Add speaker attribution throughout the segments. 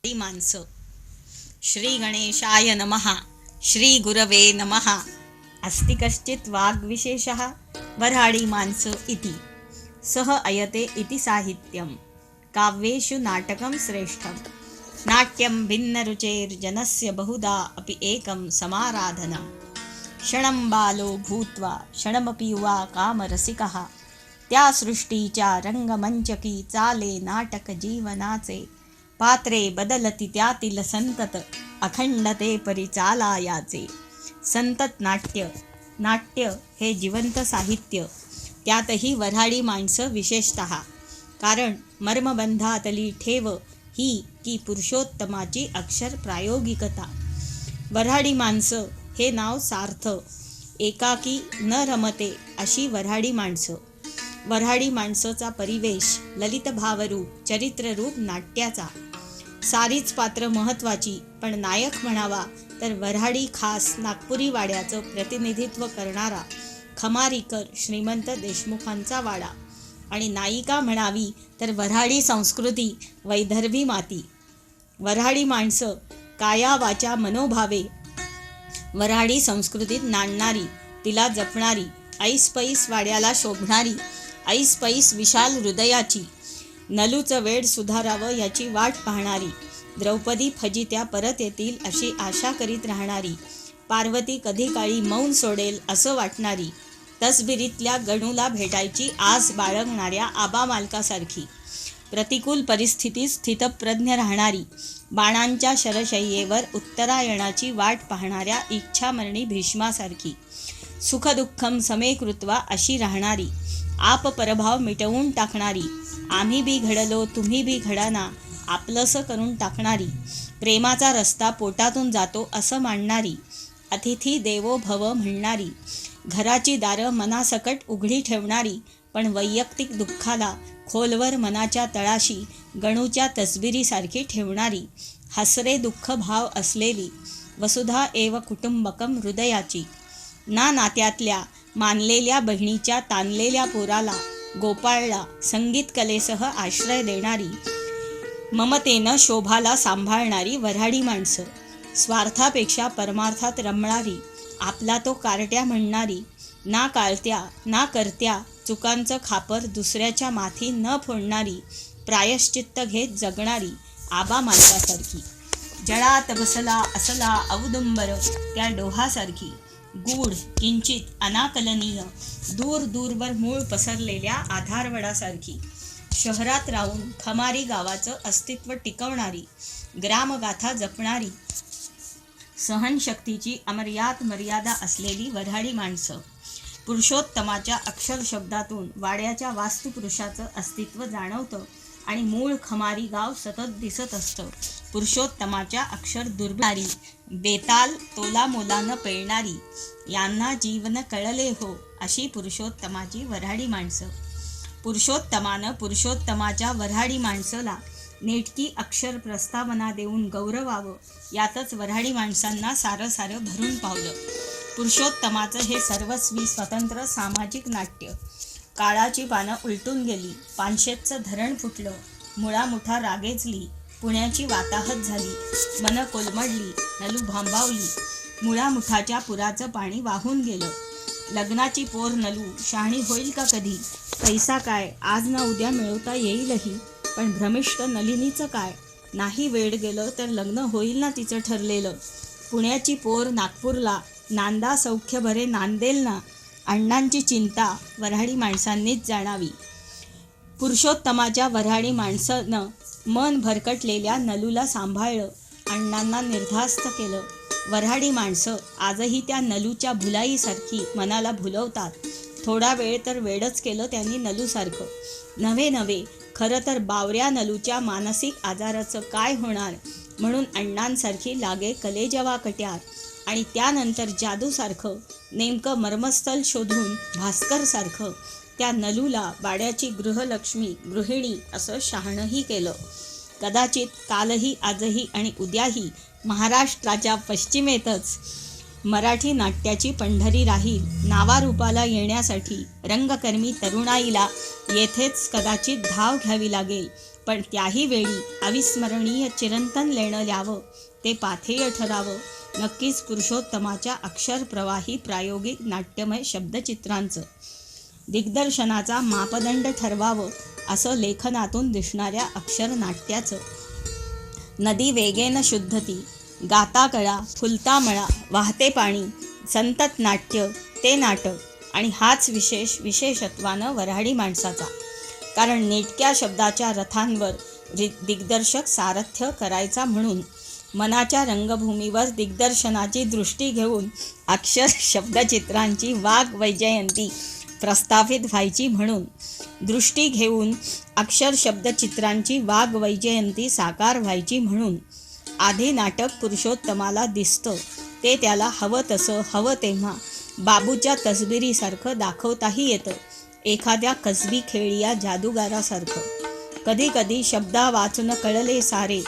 Speaker 1: माणसं. श्री गणेशाय नमः. श्री गुरवे नमः. अस्ति कश्चित् वाग्विशेषः वऱ्हाडी माणसं इति. सह अयते इति साहित्यं. काव्येषु नाटकं श्रेष्ठं. नाट्यं भिन्नरुचेर्जनस्य बहुधा अपि एकं समाराधनं. क्षणं बालो भूत्वा क्षणमपि युवा कामरसिकः. त्या सृष्टीच्या रंगमंचकी चाले नाटक जीवनाचे. पात्रे बदलती त्यातील संतत अखंडते परिचालायाचे. संतत नाट्य. नाट्य हे जिवंत साहित्य. त्यातही वऱ्हाडी माणसं विशेषतः. कारण मर्मबंधातली ठेव ही की पुरुषोत्तमाची अक्षर प्रायोगिकता. वऱ्हाडी माणसं हे नाव सार्थ. एकाकी न रमते अशी वऱ्हाडी माणसं. वऱ्हाडी माणसंचा परिवेश ललित भावरूप चरित्ररूप नाट्याचा. सारीच पात्र महत्त्वाची, पण नायक म्हणावा तर वऱ्हाडी खास नागपुरी वाड्याचं प्रतिनिधित्व करणारा खमारीकर श्रीमंत देशमुखांचा वाडा. आणि नायिका म्हणावी तर वऱ्हाडी संस्कृती वैदर्भी माती. वऱ्हाडी माणसं काया वाचा मनोभावे वऱ्हाडी संस्कृतीत नांदणारी, तिला जपणारी, ऐसपैस वाड्याला शोभणारी, ऐसपैस विशाल हृदयाची. नलूचं वेड सुधारावं याची वाट पाहणारी. द्रौपदी फजित्या परत येतील अशी आशा करीत राहणारी. पार्वती कधी काळी मौन सोडेल असं वाटणारी. तसबिरीतल्या गणूला भेटायची आस बाळगणाऱ्या आबा मालकासारखी. प्रतिकूल परिस्थितीत स्थितप्रज्ञ राहणारी. बाणांच्या शरशय्येवर उत्तरायणाची वाट पाहणाऱ्या इच्छामरणी भीष्मासारखी. सुखदुःखम समे कृत्वा अशी राहणारी. आप परभाव मिटवून टाकणारी. आम्ही बी घडलो तुम्ही बी घडाना आपलंसं करून टाकणारी. प्रेमाचा रस्ता पोटातून जातो असं मांडणारी. अतिथी देवो भव म्हणणारी. घराची दारं मनासकट उघडी ठेवणारी, पण वैयक्तिक दुःखाला खोलवर मनाच्या तळाशी गणूच्या तसबिरीसारखी ठेवणारी. हसरे दुःख भाव असलेली. वसुधा एव कुटुंबकम हृदयाची. ना नात्यातल्या मानलेल्या बहिणीच्या ताणलेल्या पोराला गोपाळला संगीत कलेसह आश्रय देणारी. ममतेनं शोभाला सांभाळणारी वऱ्हाडी माणसं. स्वार्थापेक्षा परमार्थात रमणारी. आपला तो कारट्या म्हणणारी. ना काळत्या ना करत्या चुकांचं खापर दुसऱ्याच्या माथी न फोडणारी. प्रायश्चित्त घेत जगणारी आबा मालकासारखी. जळात बसला असला औदुंबर त्या डोहासारखी. गूढ किंचित अनाकलनीय दूर दूरवर मूळ पसरलेल्या आधारवडासारखी. शहरात राहून खमारी गावाचं अस्तित्व टिकवणारी. ग्रामगाथा जपणारी. सहनशक्तीची अमर्याद मर्यादा असलेली वऱ्हाडी माणसं. पुरुषोत्तमाच्या अक्षर शब्दातून वाड्याच्या वास्तुपुरुषाचं अस्तित्व जाणवतं आणि मूळ खमारी गाव सतत दिसत असतं. पुरुषोत्तमाच्या अक्षर दुर्बणारी. बेताल तोलामोलानं पेळणारी. यांना जीवन कळले हो अशी पुरुषोत्तमाची वऱ्हाडी माणसं. पुरुषोत्तमानं पुरुषोत्तमाच्या वऱ्हाडी माणसाला नेटकी अक्षर प्रस्तावना देऊन गौरवावं यातच वऱ्हाडी माणसांना सारं सारं भरून पावलं. पुरुषोत्तमाचं हे सर्वस्वी स्वतंत्र सामाजिक नाट्य. काळाची पानं उलटून गेली. पानशेतचं धरण फुटलं. मुळामुठा रागेजली. पुण्याची वाताहत झाली. मन कोलमडली. नलू भांबावली. मुळामुठाच्या पुराचं पाणी वाहून गेलं. लग्नाची पोर नलू शहाणी होईल का कधी? पैसा काय आज ना उद्या मिळवता येईलही, पण भ्रमिष्ट नलिनीचं काय? नाही वेळ गेलं तर लग्न होईल ना तिचं ठरलेलं. पुण्याची पोर नागपूरला नांदा सौख्य भरे नांदेल ना. अण्णांची चिंता वऱ्हाडी माणसांनीच जाणावी. पुरुषोत्तमाच्या वऱ्हाडी माणसानं मन भरकटलेल्या नलूला सांभाळलं. अण्णांना निर्धास्त केलं. वऱ्हाडी माणसं आजही त्या नलूच्या भुलाईसारखी मनाला भुलवतात. थोडा वेळ तर वेडच केलं त्यांनी नलूसारखं. नव्हे खरं तर बावऱ्या नलूच्या मानसिक आजाराचं काय होणार म्हणून अण्णांसारखी लागे कलेजवा कट्यार. आणि त्यानंतर जादूसारखं नेमकं मर्मस्थल शोधून भास्करसारखं त्या नलूला वाड्याची गृहलक्ष्मी गृहिणी असं शहाणंही केलं. कदाचित कालही आजही आणि उद्याही महाराष्ट्राच्या पश्चिमेतच मराठी नाट्याची पंढरी राहील. नावारूपाला येण्यासाठी रंगकर्मी तरुणाईला येथेच कदाचित धाव घ्यावी लागेल. पण त्याही वेळी अविस्मरणीय चिरंतन लेणं ल्यावं, ते पाथेय ठरावं नक्कीच पुरुषोत्तमाच्या अक्षरप्रवाही प्रायोगिक नाट्यमय शब्दचित्रांचं. दिग्दर्शनाचा मापदंड ठरवावं असं लेखनातून दिसणाऱ्या अक्षरनाट्याचं. नदी वेगेन शुद्धती, गाता कळा, फुलता मळा, वाहते पाणी, संतत नाट्य ते नाटक. आणि हाच विशेषत्वानं वऱ्हाडी माणसाचा. कारण नेटक्या शब्दाच्या रथांवर दिग्दर्शक सारथ्य करायचा म्हणून, मनाच्या रंगभूमीवर दिग्दर्शनाची दृष्टी घेऊन अक्षर शब्दचित्रांची वाग्वैजयंती प्रस्थापित व्हायची म्हणून, दृष्टी घेऊन अक्षर शब्दचित्रांची वाग्वैजयंती साकार व्हायची म्हणून. आधी नाटक पुरुषोत्तमाला दिसतं, ते त्याला हवं तसं हवं तेव्हा बाबूच्या तसबिरीसारखं दाखवताही येतं, एखाद्या कसबी खेळिया जादूगारासारखं. कधी कधी शब्दा वाचून कळले सारे,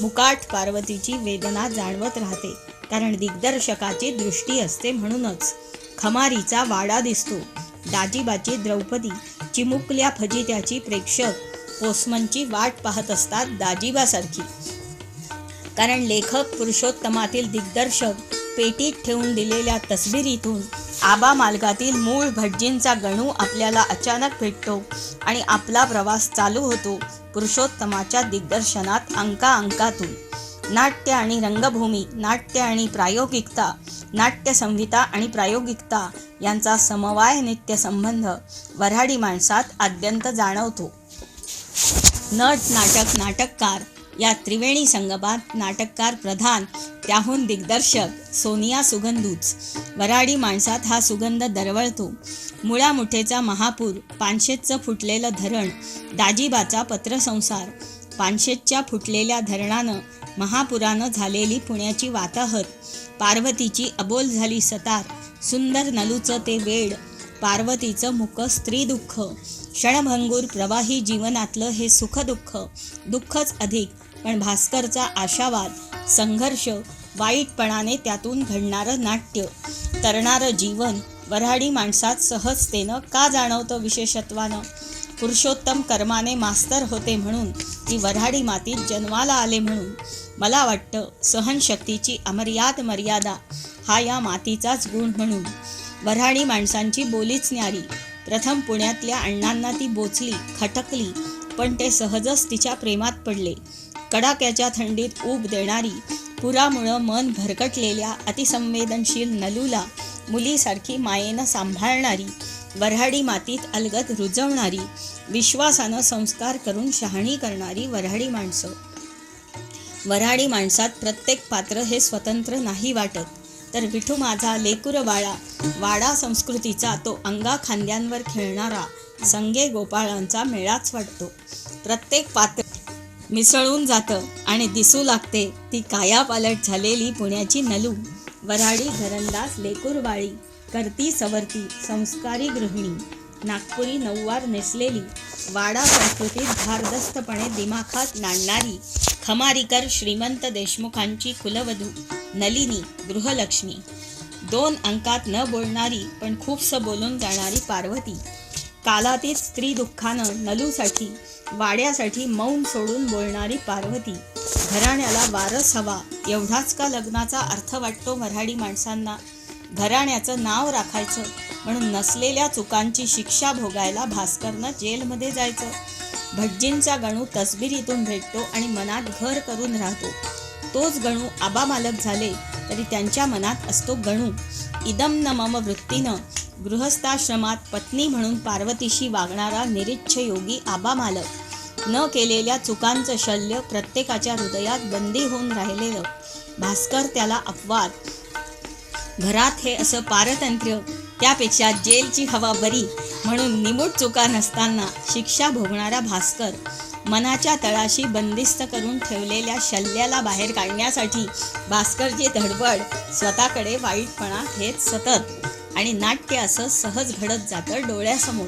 Speaker 1: मुकाट पार्वतीची वेदना जाणवत राहते. कारण दिग्दर्शकाची दृष्टी असते म्हणूनच. खमारीचा वाडा दिसतो, दाजीबाची द्रौपदी, चिमुकल्या फजित्याची प्रेक्षक पोस्मनची वाट पाहत असतात दाजीबासारखी. कारण लेखक पुरुषोत्तमातील दिग्दर्शक पेटीत ठेवून दिलेल्या तसबिरीतून आबा मालकातील मूळ भटजींचा गणू आपल्याला अचानक भेटतो आणि आपला प्रवास चालू होतो पुरुषोत्तमाच्या दिग्दर्शनात अंकातून. नाट्य आणि रंगभूमी, नाट्य आणि प्रायोगिकता, नाट्यसंहिता आणि प्रायोगिकता यांचा समवाय नित्य संबंध वऱ्हाडी माणसात आद्यंत जाणवतो. नट, नाटक, नाटककार या त्रिवेणी संगमात नाटककार प्रधान, त्याहून दिग्दर्शक, सोनिया सुगंधूच. वऱ्हाडी माणसात हा सुगंध दरवळतो. मुळामुठेचा महापूर, पानशेतचं फुटलेलं धरण, दाजीबाचा पत्रसंसार. पानशेतच्या फुटलेल्या धरणानं, महापुरानं झालेली पुण्याची वाताहत, पार्वतीची अबोल झाली सतार, सुंदर नलूचं ते वेड, पार्वतीचं मुक स्त्रीदुःख, क्षणभंगूर प्रवाही जीवनातलं हे सुखदुःख, दुःखच अधिक. पण भास्करचा आशावाद, संघर्ष, वाईटपणाने त्यातून घडणारं नाट्य, तरणारं जीवन वऱ्हाडी माणसात सहजतेनं का जाणवतं विशेषत्वानं? पुरुषोत्तम कर्माने मास्तर होते म्हणून, ती वऱ्हाडी मातीत जन्माला आले म्हणून. मला वाटतं सहनशक्तीची अमर्याद मर्यादा हा या मातीचाच गुण म्हणून. वऱ्हाडी माणसांची बोलीच न्यारी. प्रथम पुण्यातल्या अण्णांना ती बोचली, खटकली, पण ते सहजच तिच्या प्रेमात पडले. कडाक्याच्या थंडीत ऊब देणारी, पुरामुळं मन भरकटलेल्या अतिसंवेदनशील नलूला मुलीसारखी मायेनं सांभाळणारी, वऱ्हाडी मातीत अलगद रुजवणारी, विश्वासानं संस्कार करून शहाणी करणारी वऱ्हाडी माणसं. वऱ्हाडी माणसात प्रत्येक पात्र हे स्वतंत्र नाही वाटत, तर विठू माझा लेकुर बाळा, वाडा संस्कृतीचा तो अंगा खांद्यांवर खेळणारा संगे गोपाळांचा मेळाच वाटतो. प्रत्येक पात्र मिसळून जातं आणि दिसू लागते ती कायापालट झालेली पुण्याची नलू. वऱ्हाडी घरंदाज लेकुरबाळी, करती सवरती संस्कारी गृहिणी, नागपुरी नऊवार नेसलेली, वाडा संस्कृतीत भारदस्तपणे दिमाखात नांदणारी, खमारीकर श्रीमंत देशमुखांची कुलवधू नलिनी, गृहलक्ष्मी, 2 अंकात न बोलणारी पण खूपसं बोलून जाणारी पार्वती, कालातीत स्त्री दुःखानं नलूसाठी, वाड्यासाठी मौन सोडून बोलणारी पार्वती. घराण्याला वारस हवा एवढाच का लग्नाचा अर्थ वाटतो वऱ्हाडी माणसांना? घराण्याचं नाव राखायचं म्हणून नसलेल्या चुकांची शिक्षा भोगायला भास्करनं जेलमध्ये जायचं. भटजींचा गणू तसबिरीतून भेटतो आणि मनात घर करून राहतो. तोच गणू आबा मालक झाले तरी त्यांच्या मनात असतो गणू. इदम न मम वृत्तीनं गृहस्थाश्रमात पत्नी म्हणून पार्वतीशी वागणारा निरीच्छ योगी आबा मालक. न केलेल्या चुकांचं शल्य प्रत्येकाच्या हृदयात बंदी होऊन राहिलेलं. भास्कर त्याला अपवाद. घरात हे असं पारतंत्र्य, त्यापेक्षा जेलची हवा बरी म्हणून निमूट चुका नसताना शिक्षा भोगणारा भास्कर. मनाच्या तळाशी बंदिस्त करून ठेवलेल्या शल्याला बाहेर काढण्यासाठी भास्करची धडपड, स्वतःकडे वाईटपणा हेच सतत. आणि नाट्य असं सहज घडत जातं डोळ्यासमोर.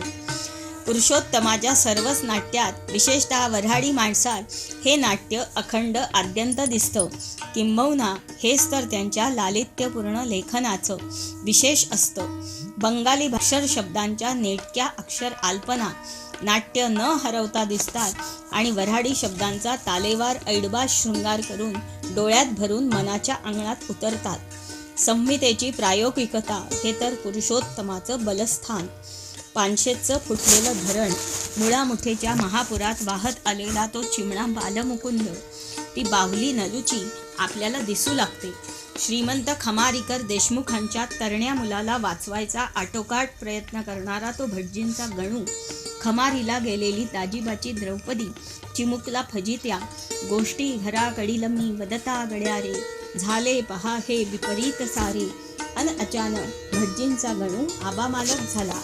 Speaker 1: पुरुषोत्तमाच्या सर्वच नाट्यात, विशेषतः वऱ्हाडी माणसात हे नाट्य अखंड आद्यंत दिसतं. किंबहुना हेच तर त्यांच्या लालित्यपूर्ण लेखनाचं विशेष असतं. बंगाली अक्षर शब्दांच्या नेटक्या अक्षर आल्पना नाट्य न हरवता दिसतात आणि वऱ्हाडी शब्दांचा तालेवार ऐडबाज शृंगार करून डोळ्यात भरून मनाच्या अंगणात उतरतात। संहितेची प्रायोगिकता हे तर पुरुषोत्तमाचं बलस्थान। पानशेतचं फुटलेलं धरण, मुळामुठेच्या महापुरात वाहत आलेला तो चिमणा बालमुकुंद, ती बाहुली नलूची आपल्याला दिसू लागते। श्रीमंत खमारीकर देशमुखांच्या तरण्या मुलाला वाचवायचा आटोकाट प्रयत्न करणारा तो भटजींचा गणू, खमारीला गेलेली दाजीबाची द्रौपदी, चिमुकला फजित्या, गोष्टी घरा कडिलमी वदता गड्या रे, झाले पहा हे विपरीत सारे, अन अचानक भटजींचा गणू आबामालक झाला।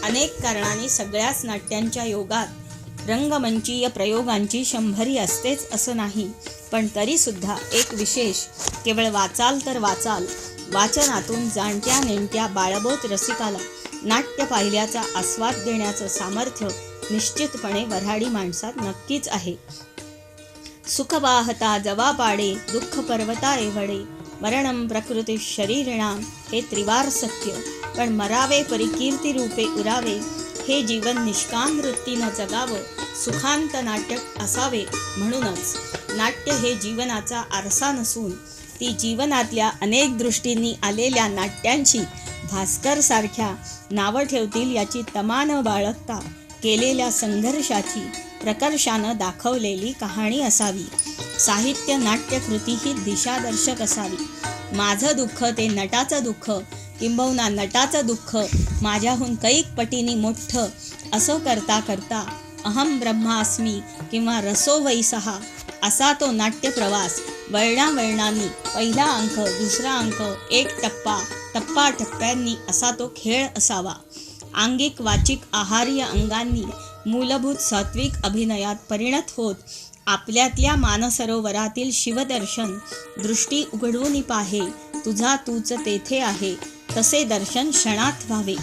Speaker 1: अनेक कारणांनी सगळ्याच नाट्यांच्या योगात रंगमंचीय प्रयोगांची 100 असतेच असं नाही, पण तरीसुद्धा एक विशेष, केवळ वाचाल तर वाचाल, वाचनातून जाणत्या नेणत्या बाळबोत रसिकाला नाट्य पाहिल्याचा आस्वाद देण्याचं सामर्थ्य निश्चितपणे वऱ्हाडी माणसात नक्कीच आहे। सुख वाहता जवा पाडे, दुःख पर्वता एवढे, मरणं प्रकृती शरीरिणाम हे त्रिवार सत्य, पण मरावे परी कीर्ती रूपे उरावे, हे जीवन निष्काम वृत्तीनं जगावं, सुखांत नाटक असावे। म्हणूनच नाट्य हे जीवनाचा आरसा नसून ती जीवनातल्या अनेक दृष्टींनी आलेल्या नाट्यांची भास्करसारख्या नावं ठेवतील याची तमा न बाळगता केलेल्या संघर्षाची प्रकर्षानं दाखवलेली कहाणी असावी। साहित्य नाट्यकृती ही दिशादर्शक असावी। माझं दुःख ते नटाचं दुःख, किंबहुना नटाचं दुःख माझ्याहून कैक पटीनी मोठं, असं करता करता अहम ब्रह्मास्मी किंवा रसो वैसहा असा तो नाट्यप्रवास वळणावळणांनी, पहिला अंक, दुसरा अंक, एक टप्पा, टप्प्याटप्प्यांनी असा तो खेळ असावा। आंगिक वाचिक आहार्य अंगांनी मूलभूत सात्विक अभिनयात परिणत होत आपल्यातल्या मानसरोवरातील शिवदर्शन दृष्टी उघडून पाहे, तुझा तूच तेथे आहे, तसे दर्शन क्षणात व्हावे।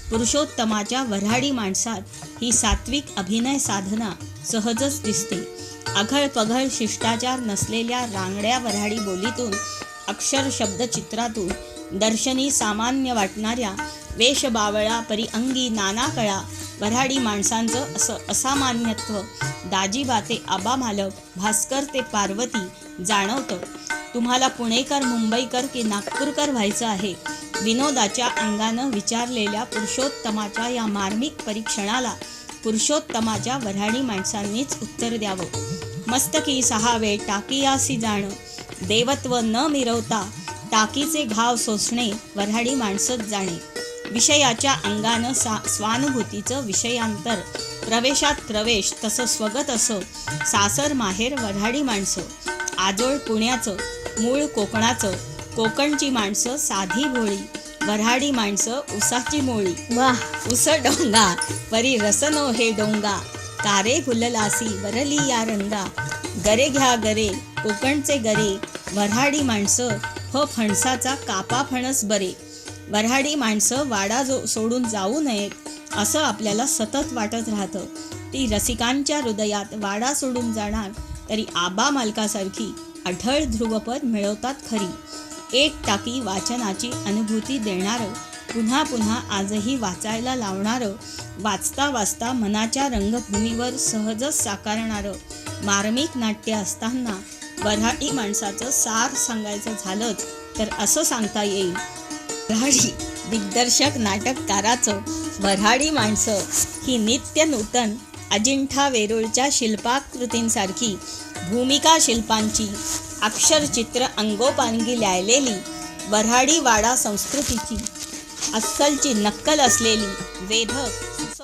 Speaker 1: पुरुषोत्तमाच्या वऱ्हाडी माणसात ही सात्विक अभिनय साधना सहजच दिसते। अघळ पघळ शिष्टाचार नसलेल्या रांगड्या वऱ्हाडी बोलीतून, अक्षर शब्द चित्रातून, दर्शनी सामान्य वाटणाऱ्या वेशबावळा परी अंगी नाना कळा वऱ्हाडी माणसांचं असं असामान्यत्व दाजीबा ते आबा मालक, भास्कर ते पार्वती जाणवतं। तुम्हाला पुणेकर, मुंबईकर की नागपूरकर व्हायचं आहे, विनोदाच्या अंगानं विचारलेल्या पुरुषोत्तमाच्या या मार्मिक परीक्षणाला पुरुषोत्तमाच्या वऱ्हाडी माणसांनीच उत्तर द्यावं। मस्तकी 6 वेळ टाकियासी जाणं, देवत्व न मिरवता टाकीचे घाव सोसणे वऱ्हाडी माणसंच जाणे। विषयाच्या अंगानं स्वानुभूतीचं विषयांतर, प्रवेशात प्रवेश, तसं स्वगत असं सासर माहेर वऱ्हाडी माणसं। आजोळ पुण्याचं, मूळ कोकणाचं, कोकणची माणसं साधी भोळी, वऱ्हाडी माणसं उसाची मोळी। वाह उस डोंगा परी रसनो हे डोंगा, कारे फुललासी वरली या रंगा, गरे घ्या गरे कोकणचे गरे, वऱ्हाडी माणसं फणसाचा कापा फणस बरे। वऱ्हाडी माणसं वाडा सोडून जाऊ नयेत असं आपल्याला सतत वाटत राहतं। ती रसिकांच्या हृदयात वाडा सोडून जाणार तरी आबा मालकासारखी अढळ ध्रुवपद मिळवतात खरी। एक टाकी वाचनाची अनुभूती देणारं, पुन्हा पुन्हा आजही वाचायला लावणारं, वाचता वाचता मनाच्या रंगभूमीवर सहजच साकारणारं मार्मिक नाट्य असताना वऱ्हाडी माणसाचं सार सांगायचं झालंच तर असं सांगता येईल, वऱ्हाडी दिग्दर्शक नाटककाराचं वऱ्हाडी माणसं ही नित्य नूतन अजिंठा वेरूळच्या शिल्पाकृतींसारखी भूमिका शिल्पांची अक्षरचित्र अंगोपांगी ल्यायलेली वऱ्हाडी वाडा संस्कृतीची अस्सलची नक्कल असलेली वेधक